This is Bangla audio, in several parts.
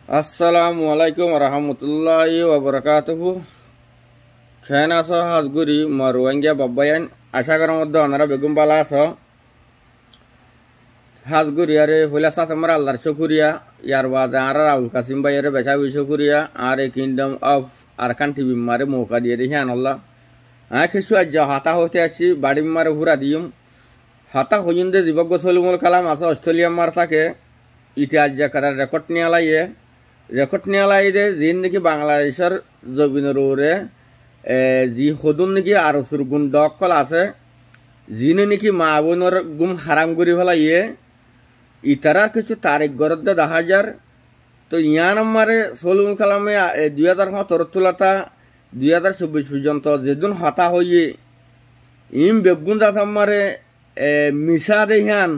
আসসালামু আলাইকুম রহমতুল্লাহি ওবরাকাতুহু। খেন আস হাজগুড়ি মরুয়াঙ্গিয়া বাব্বায়ান আশা করার মধ্যে ওনারা বেগুম বালা আস হাজগুড়ি আরে হইলা সাস আমার আল্লাহর শুকুরিয়া ইয়ার বাদ আর রাহুল কাসিম ভাই আরে বেচা শুকুরিয়া আর এই কিংডম অফ আরকান টিভি মারে মৌকা দিয়ে দেখি আনল্লাহ কিছু আজ হাতা হতে আসছি বাড়ি মারে ঘুরা দিম হাতা হইন দে জীবজ্ঞ সলিমুল কালাম আছে অস্ট্রেলিয়া মার থাকে ইতিহাস জাকার রেকর্ড নিয়ে লাইয়ে যিন নাকি বাংলাদেশের জবিনের ওরে যি সদুন নাকি আরসুর গুণ দকল আছে যিনি নাকি মা বোনের গুম হারাম করি ফেলাইয়ে ইতারার কিছু তারিখ গরত দেখা যার তো ইয়ান আমারে সলিমুল কালামে 2017 তুলাতা 2024 পর্যন্ত যেদিন হতা হইয়ে ইম বেগুন যাত আমারে মিশা দেহান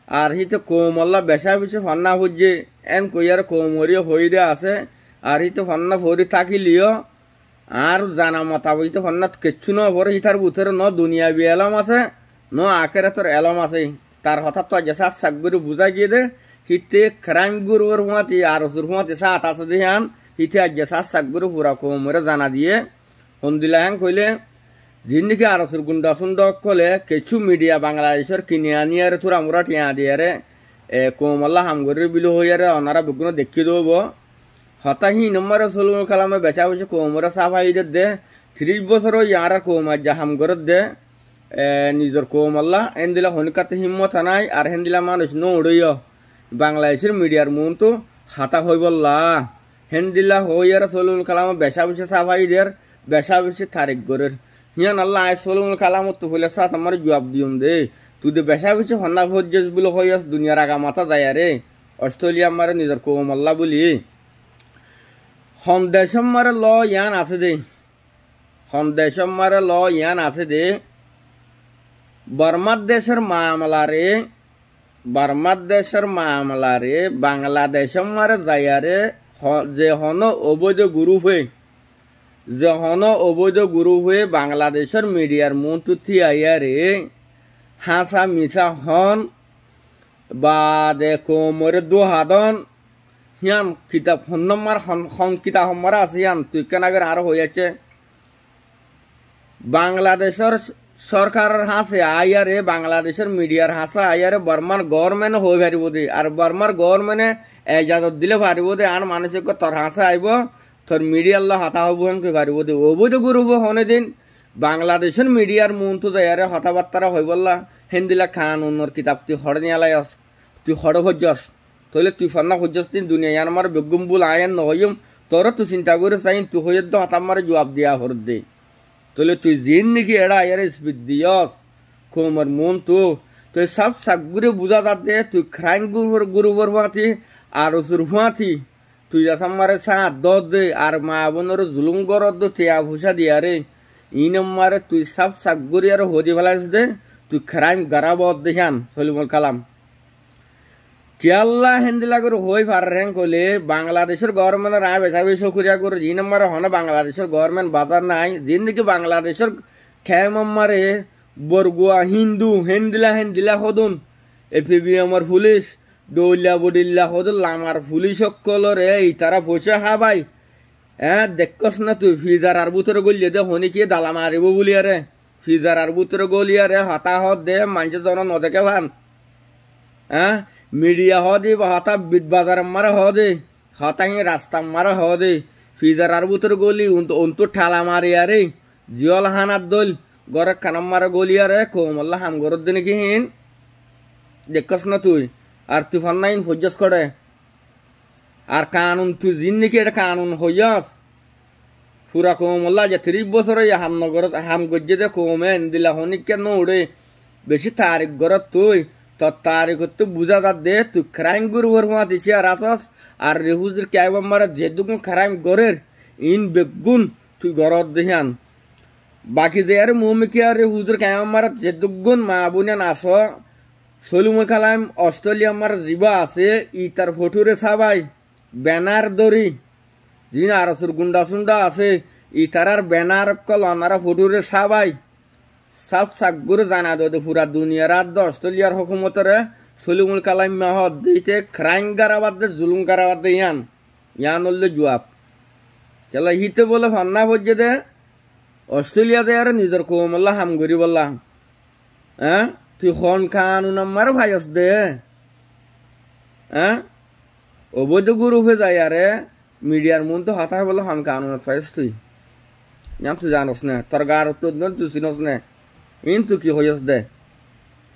আর হিতে কোমল্লা বেসা বেশি ফান্না হচ্ছে এন কইয়ার কোমরিও হই দে আছে আর হিতে ফান্না ভরি থাকিলিও আর জানা মোতাবেক ফান্না কিচ্ছু ন ভরে হিতার ভিতরে ন দুনিয়া বি এলম আছে ন আখেরাতর এলম আছে তার হঠাৎ তো জেসা সাকগুরি বুঝাই গিয়ে দে হিতে ক্রাইম গুরুর হুঁয়াতি আর ওসুর হুঁয়াতি সাত আছে দেহান হিতে জেসা সাকগুরি পুরা কোমরে জানা দিয়ে হন্দিলা হ্যাং কইলে জিন্দিকে আরসুর গুন্ডা সুন্দ কলে কিছু মিডিয়া বাংলাদেশের কিনে আনিয়ারে থুরা মুরা টিয়া দিয়ারে কোমল্লা হামগরের বিলো হইয়ারে ওনারা বেগুন দেখি দেব হতাহি নম্বরে সলিমুল কালামে বেচা বসে কোমরে সাফাই দে 30 বছর ইয়ার কোমার যা হামগরের দে নিজের কোমল্লা হেন্দিলা হনিকাতে হিম্মত নাই আর হেন্দিলা মানুষ নড়ইয় বাংলাদেশের মিডিয়ার মন তো হাতা হইবল্লা হেন্দিলা হইয়ারে সলিমুল কালামে বেচা বসে সাফাই দের বেচা বসে তারিখ গরের হিয়ান আল্লাহ আয় সলিমুল কালাম তো হইলে সাথ আমার জবাব দিম দে তুই দে বেসা বেশি হন্না ভোজ্জেস বলে হইয়াস দুনিয়ার আগা মাথা যায় রে অস্ট্রেলিয়া মারে নিজের কোমল্লা বলি সন্দেশম মারে ল ইয়ান আছে দে সন্দেশম মারে ল ইয়ান আছে দে বর্মার দেশের মামলারে বাংলাদেশম মারে যায়ারে যে হন অবৈধ গুরু হয়ে অবৈধ গুরু হয়ে বাংলাদেশের মিডিয়ার মন তুথি আইয়ারে হাসা মিশা হন বা দেখো মরে দু হাদন হিয়ান কিতাব হন্নমার হন কিতাব হমারা আছে হিয়ান তুই কেনাগের আরো হয়েছে বাংলাদেশের সরকারের হাসে আইয়ারে বাংলাদেশের মিডিয়ার হাসা আইয়ারে বর্মার গভর্নমেন্ট হয়ে পারিব দে আর বর্মার গভর্নমেন্টে এজাজত দিলে পারিব দে আর মানুষকে তোর হাসা আইব তোর মিডিয়াল্লা হাতা হব হেনকে পারিব দে অবৈধ গুরুব হনে দিন বাংলাদেশের মিডিয়ার মন তো যায়ারে হতাবার্তারা হই বললা হেন্দিলা খান উন্নর কিতাব তুই হড় নিয়ে আলাইস তুই হড় হজ্জস তইলে তুই ফান্না হজ্জস দিন দুনিয়া ইয়ান আমার বেগুম বুল আয়েন নহইম তোর তুই চিন্তা করে চাই তুই হয়ে তো হতাম মারে জবাব দিয়া হর দে তইলে তুই জিন নাকি এড়া আয়ারে স্পিড দিয়স কোমর মন তো তুই সব সাকগুরে বুঝা যাতে তুই ক্রাইম গুরুবর হুঁয়াথি আর ওসুর হুঁয়াথি তুই যাসাম মারে সাত দ দে আর মা বোনের জুলুম গরদ টিয়া ভুষা দিয়া রে ই নম্বরে তুই সব সাকগুরি আর হদি ফেলাইস দে তুই ক্রাইম গারাবদ দেখান সলিমুল কালাম কেয়াল্লা হেন্দিলা করে হই ফারেন কলে বাংলাদেশের গভর্নমেন্টের আয় বেচা বেশি করিয়া করে ই নম্বরে হনে বাংলাদেশের গভর্নমেন্ট বাজার নাই যিন নাকি বাংলাদেশের খেম মারে বরগুয়া হিন্দু হেন্দিলা হদুন এপিবিএমর পুলিশ দৌলিয়া বডিল্লা হদুন লামার পুলিশ সকলরে ইতারা পয়সা খাবাই দেখস না তুই ফিজার আর বুতরে গলিয়ে দে হনি কি দালা মারিব বলিয়া রে ফিজার আর বুতরে গলিয়া রে হতা হত দে মানুষ জন নদেকে ভান মিডিয়া হদি হতা বিট বাজার মারে হদে হতাহি রাস্তা মারে হদে ফিজার আর বুতরে গলি অন্তু ঠালা মারিয়া রে জিয়ল হানার দল গরে খানাম মারে গলিয়া রে কোমল্লা হাম গরত দিনে কি হিন দেখস না তুই আর তুই ফান্নাইন ফজ্জাস করে আর কানুন তুই জিন নাকি এটা কানুন হইয়াস পুরা কোমল্লা যে 30 বছর হামনগরত হাম গজ্জে দে কোমেন দিলা হনিক কেন উড়ে বেশি তারিখ গরত তুই তোর তারিখ তো বুঝা যা দে তুই ক্রাইম গুরুবর হুয়া দিছি আর আসস আর রেহুজের ক্যাব মারা যেদুগুন ক্রাইম গরের ইন বেগুন তুই গরত দেহান বাকি যে আর মুমিকি আর রেহুজের ক্যাব মারা যেদুগুন মা বুনিয়ান আস সলিমুল কালাম অস্ট্রেলিয়া মারা জিবা আছে ই তার ফটুরে সাবাই ব্যানার দড়ি যিনি আরসুর গুন্ডা সুন্ডা আছে ই তারার ব্যানার কল অনারা ফটুরে সাবাই সব সাকগুরে জানা দে পুরা দুনিয়ার আর অস্ট্রেলিয়ার হুকুমতরে সলিমুল কালাম মাহদ দিতে ক্রাইম গারাবাদ দে জুলুম গারাবাদ দে ইয়ান ইয়ান হলে জবাব কেলা হিতে বলে ফান্না পর্যে দে অস্ট্রেলিয়াতে আর নিজের কৌমল্লা হাম করি বললাম হ্যাঁ তুই খন খান নাম্বার ভাইস দে হ্যাঁ অবৈধ গ্রুপে যাই আরে মিডিয়ার মন তো হতাশ বলে খন কানুনত পাইস তুই জান তুই জানোস না তোর গার তো তুই চিনস না ইন তুই কি হইস দে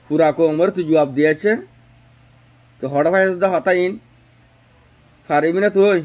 পুরা কৌমর তুই জবাব দিয়েছে তো হঠাৎ ভাইস দে হতা ইন পারিবি না তুই